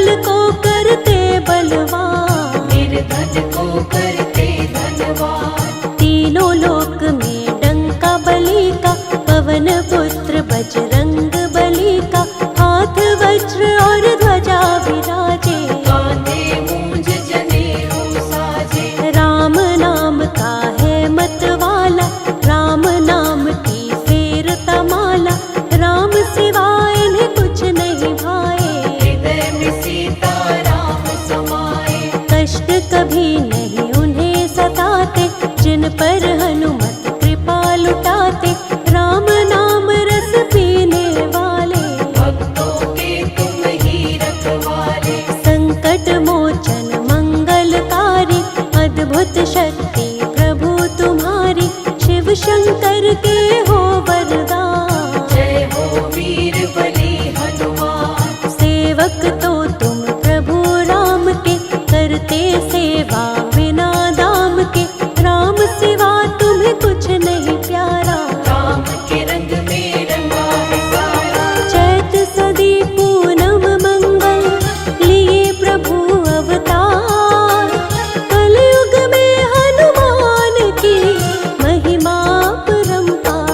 निर्बल को करते बलवान, निर्धन को करते धनवान। तीनों लोक में डंका बलि का, पवन पुत्र बजरंग बलि का, हाथ वज्र और ध्वजा विराजे, कांधे मूंज जनेऊ साजे। राम नाम का है मतवाला, राम नाम की फेरता माला, राम सिवाय इन्हें कुछ नहीं भाए, हृदय में सीता राम समाए। कष्ट कभी नहीं उन्हें सताते, जिन पर हनुमत कृपा लुटाते, राम नाम रस पीने वाले, भक्तों के तुम ही रखवाले। संकट मोचन मंगलकारी, अद्भुत शक्ति प्रभु तुम्हारी, शिव शंकर के हो वरदान। जय हो वीर बलि हनुमान। सेवक तो तुम प्रभु राम के, करते सेवा बिना दाम के, राम सिवा तुम्हें कुछ नहीं प्यारा, राम के रंग में रंगा है सारा। चैत सदी पूनम मंगल, लिए प्रभु अवतार, कलयुग में हनुमान की महिमा परंपार।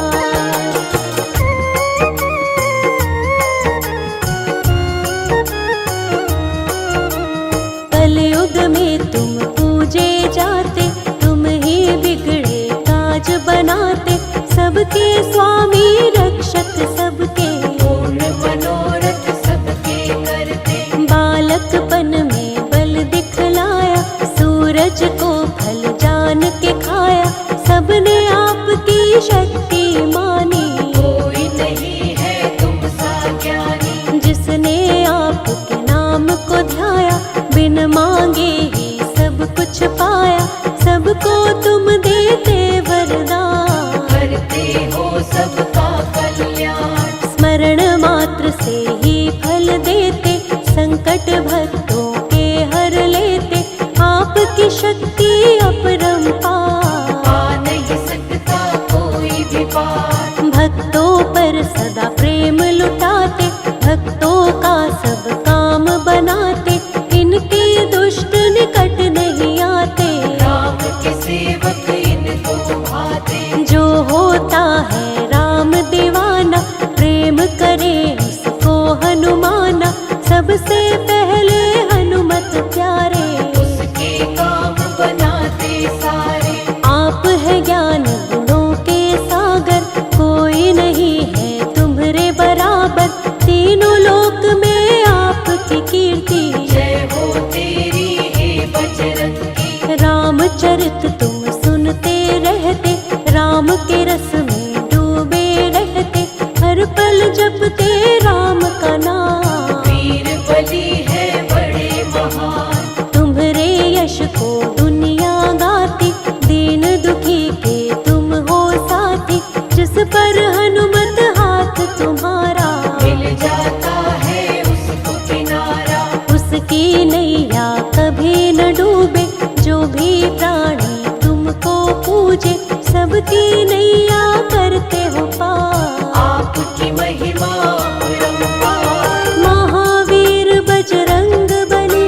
कलयुग में तुम पूजे जाते, तुम ही बिगड़े काज बनाते, सबके स्वामी रक्षक सबके, पूर्ण मनोरथ सबके करते। बालकपन में बल दिखलाया, सूरज को फल जान के खाया, सबने आपकी शक्ति मानी, कोई नहीं है तुम सा ज्ञानी। जिसने आपके नाम को ध्याया, बिन मांगे ही सब कुछ पाया, सबको तुम देते वरदान, करते हो सबका कल्याण। स्मरण मात्र से ही फल देते, संकट भक्तों के हर लेते, आपकी शक्ति अपरंपार, पा नहीं सकता कोई भी पार। भक्तों पर सदा प्रेम लुटाते, भक्तों का सब काम बनाते, इनके दुष्ट निकट नहीं आते, राम के सेवक इनको भाते। जो होता है राम दीवाना, प्रेम करे उसको हनुमाना, सबसे पहले हनुमत प्यारे, उसके काम बनाते सारे। आप है ज्ञान गुणों के सागर, कोई नहीं है तुम्हारे बराबर, तीनों लोक में आपकी कीर्ति, जय हो तेरी हे बजरंगी। रामचरित तुम सुनते रहते, राम के रस में डूबे रहते, हर पल जपते राम का नाम, वीर बलि है बड़े महान। तुम्हारे यश को दुनिया गाती, दीन दुखी के तुम हो साथी, जिस पर हनुमत हाथ तुम्हारा, मिल जाता है उसको किनारा। उसकी नैया कभी न डूबे, जो भी प्राणी तुमको पूजे, सबकी नैया करते हो पार, आपकी महिमा अपरंपार। महावीर बजरंग बली,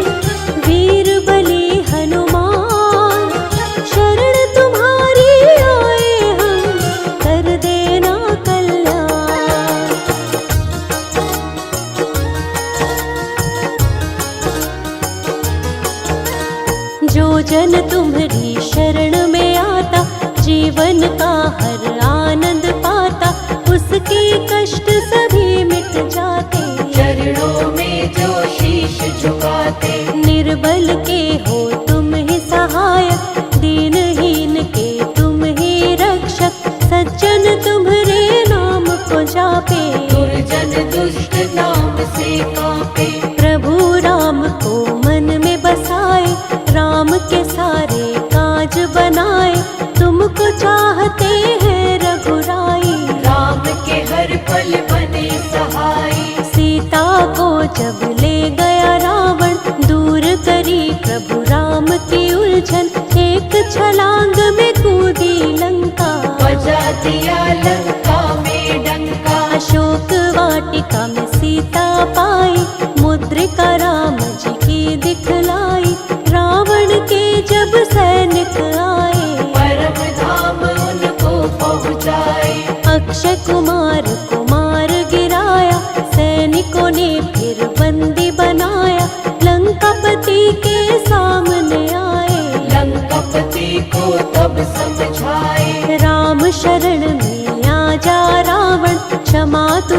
वीर बली हनुमान, शरण तुम्हारी आए हम, कर देना कल्याण। जो जन तुम्हारी शरण में आता, जीवन का हर आनंद पाता, उसके कष्ट सभी मिट जाते, चरणों में जो शीश झुकाते। निर्बल के हो तुम ही सहायक, दीनहीन के तुम ही रक्षक, सज्जन तुम्हारे नाम को जापे, दुर्जन दुष्ट नाम से कांपे। प्रभु राम को मन में बसाए, राम के सारे काज बनाए, तुमको चाहते हैं रघुराई, राम के हर पल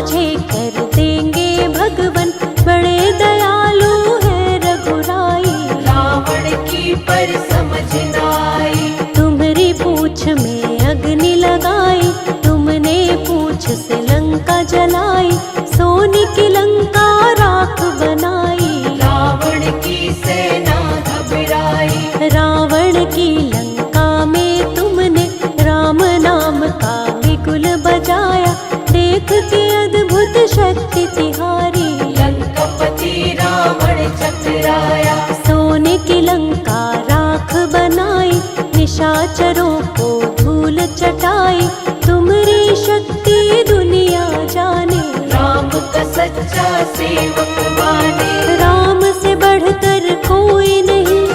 तुझे कर देंगे भगवन, बड़े दयालु है रघुराई। रावण की पर समझ न आई, तुम्हारी पूछ में अग्नि लगाई, तुमने पूछ से लंका जलाई, सोने की लंका राख बनाई। रावण की सेना घबराई, रावण की लंका में तुमने राम नाम का बिगुल बजाया, देख के अद्भुत शक्ति तिहारी। लंकापति रावण चकराया, सोने की लंका राख बनाई, निशाचरों को धूल चटाई, तुम्हारी शक्ति दुनिया जाने। राम का सच्चा सेवक माने, राम से बढ़कर कोई नहीं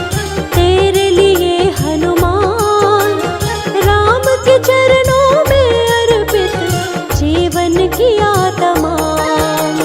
तेरे लिए हनुमान, राम के चरणों में अर्पित जीवन किया तमाम।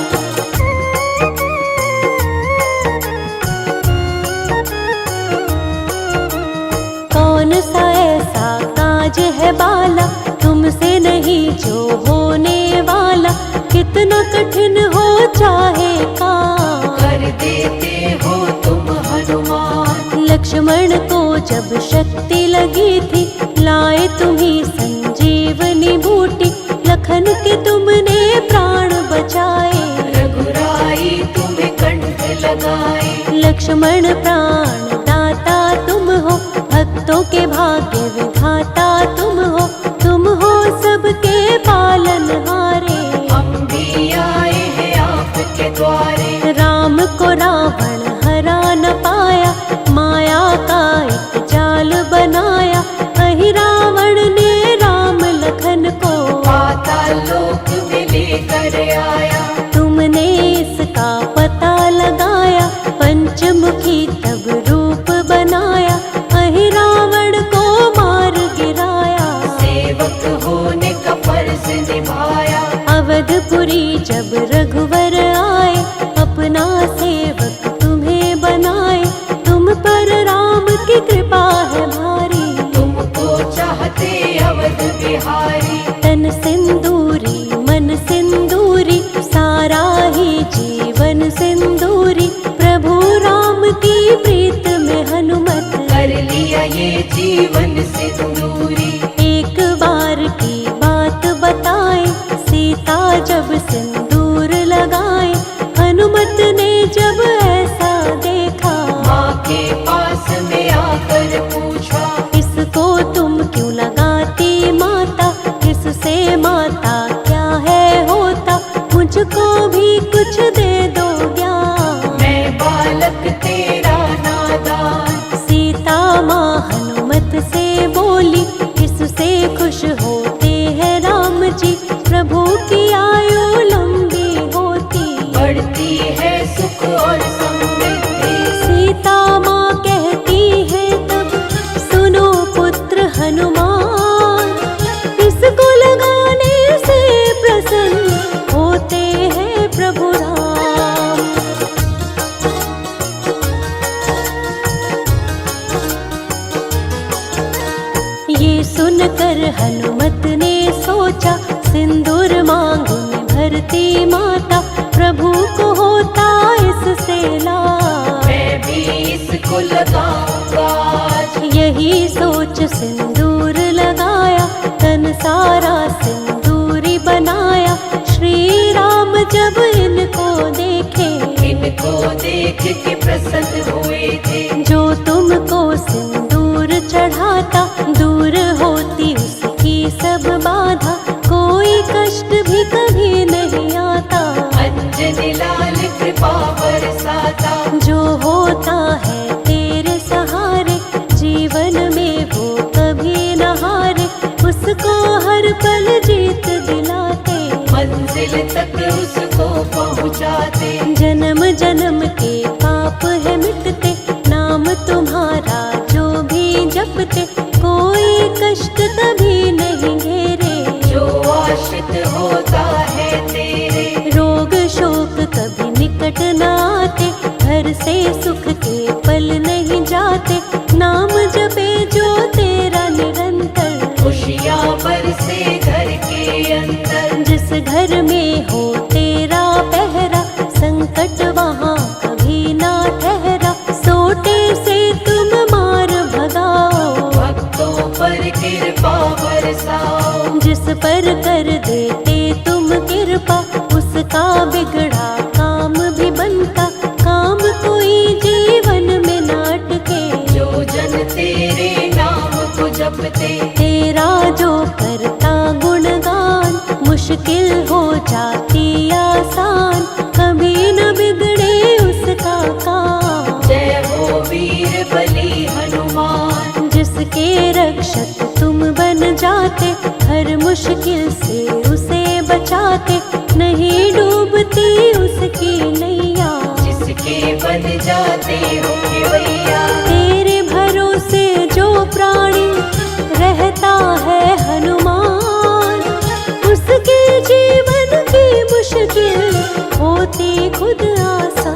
कौन सा ऐसा काज है बाला, तुमसे नहीं जो होने वाला, कितना कठिन हो चाहे काम, कर देते हो तुम हनुमान। लक्ष्मण को जब शक्ति लगी थी, लाए तुम्ही संजीवनी बूटी, लखन के तुमने प्राण बचाए। रघुराई तुम्हें कंठ लगाए, लक्ष्मण प्राण दाता तुम हो, भक्तों के भाग्य विधाता तुम हो, तुम हो सबके पालनहारे। हम भी आए हैं आपके द्वारे, राम को रावण हरा न पाया, माया का एक जाल बनाया, वही रावण ने राम लखन को पाताल लोक में लेकर आया। तुमने इसका पता लगाया, पंचमुखी तब रूप बनाया, वही रावण को मार गिराया। सेवक होने का फर्ज निभाया, अवधपुरी जब रघुवर आए, अपना सेवक तुम्हें बनाए, तुम पर राम की कृपा है भारी। तुमको चाहते अवध बिहारी, तन सिंदूरी मन सिंदूरी, सारा ही जीवन सिंदूरी, प्रभु राम की प्रीत में हनुमत कर लिया ये जीवन सिंदूरी। एक बार की बात बताए, सीता जब सिंदूर लगाए, हनुमत ने जब ऐसा देखा, माँ के पास में आकर पूछा, इसको तुम क्यों लगाती माता, इससे माता क्या है होता, मुझको भी कुछ दे दो ज्ञान। मैं बालक तेरा नादान। सीता माँ हनुमत से बोली, इससे खुश होते हैं राम जी, प्रभु की आयु लंबी होती, बढ़ती है सुख और समृद्धि। सीता माँ कहती है तब, सुनो पुत्र हनुमान, इसको लगाने से प्रसन्न होते हैं प्रभु राम। ये सुनकर हनुमत ने सोचा, सिंदूर मांग में भरती माता, प्रभु को होता इससे लाभ। मैं भी इसको लगाऊंगा आज। यही सोच सिंदूर लगाया, तन सारा सिंदूरी बनाया, श्री राम जब इनको देखे, इनको देख के प्रसन्न हुए थे। जो तुमको सिंदूर चढ़ाता, दूर होती उसकी सब बाधा, कोई कष्ट भी कभी नहीं आता। अंजनी लाल कृपा बरसाता, जो होता है तेरे सहारे, जीवन में वो कभी न हारे, उसको हर पल जीत दिलाते, मंजिल तक उसको पहुँचाते। जन्म जन्म के पाप है मिटते, नाम तुम्हारा जो भी जपते, कोई कष्ट कभी नहीं घेरे। जो आश्रित होता है तेरे, रोग शोक कभी निकट न आते, घर से सुख के पल नहीं जाते, नाम जपे जो तेरा निरंतर, खुशियाँ बरसे घर के अंदर। जिस घर में हो जाते, हर मुश्किल से उसे बचाते, नहीं डूबती उसकी नैया। जिसके बन जाते हो खेवैया, तेरे भरोसे जो प्राणी रहता है हनुमान, उसके जीवन की मुश्किल होती खुद आसान।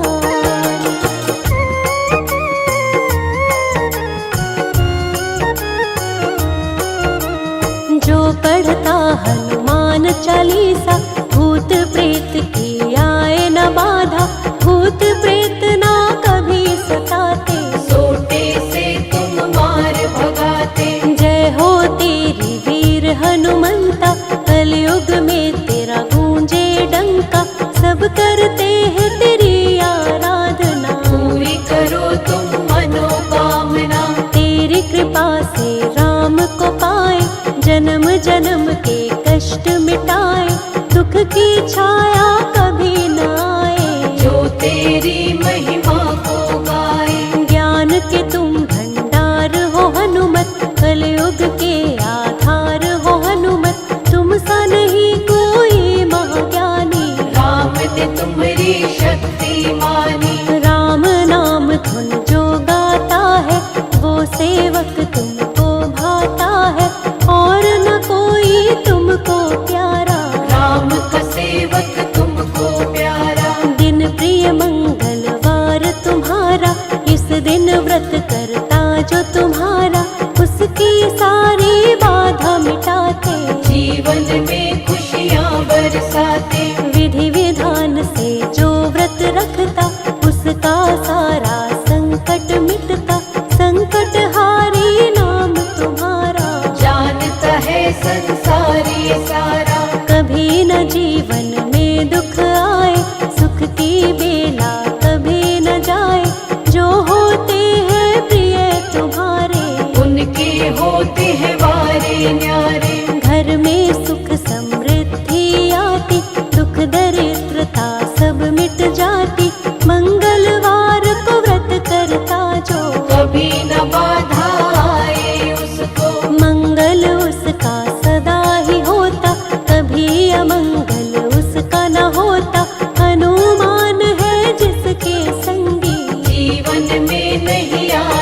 जो पढ़ता हनुमान चालीसा, भूत प्रेत की आए न बाधा, भूत प्रेत ना कभी सताते, सोटे से तुम मार भगाते। जय हो तेरी वीर हनुमंता, कलयुग में तेरा गूंजे डंका, सब करते हैं तेरी आराधना। पूरी करो तुम मनोकामना, तेरी कृपा से राम को पाए, जन्म जन्म के कष्ट मिटाए, दुख की छाया कभी न आए। जो तेरी महिमा को गाए, ज्ञान के तुम भंडार हो हनुमत, कलयुग के आधार हो हनुमत, तुम सा नहीं कोई महाज्ञानी। राम ने तुम्हारी शक्ति मानी, राम नाम धुन जो गाता है, वो सेवक तुमको भाता है, और न कोई तुमको प्यारा। राम का सेवक तुमको प्यारा। दिन प्रिय मंगलवार तुम्हारा, इस दिन व्रत करता जो तुम्हारा, उसकी सारी बाधा मिटाते, जीवन में खुशियाँ बरसाते। विधि विधान से जो व्रत रखता, उसका सारा संकट मिटता, संकट हारी नाम तुम्हारा। जानता है संसारी सारा, कभी न जीवन में दुख आए, सुख की बेला कभी न जाए, जो होते हैं प्रिय तुम्हारे, उनके होते हैं वारे न्यारे। घर में सुख समृद्धि आती, दुख दरिद्रता सब मिट जाती, मंगलवार को व्रत करता जो, कभी न बाधा आए उसको। मंगल उसका सदा ही होता, कभी अमंगल उसका न होता, हनुमान है जिसके संगी, जीवन में नहीं आ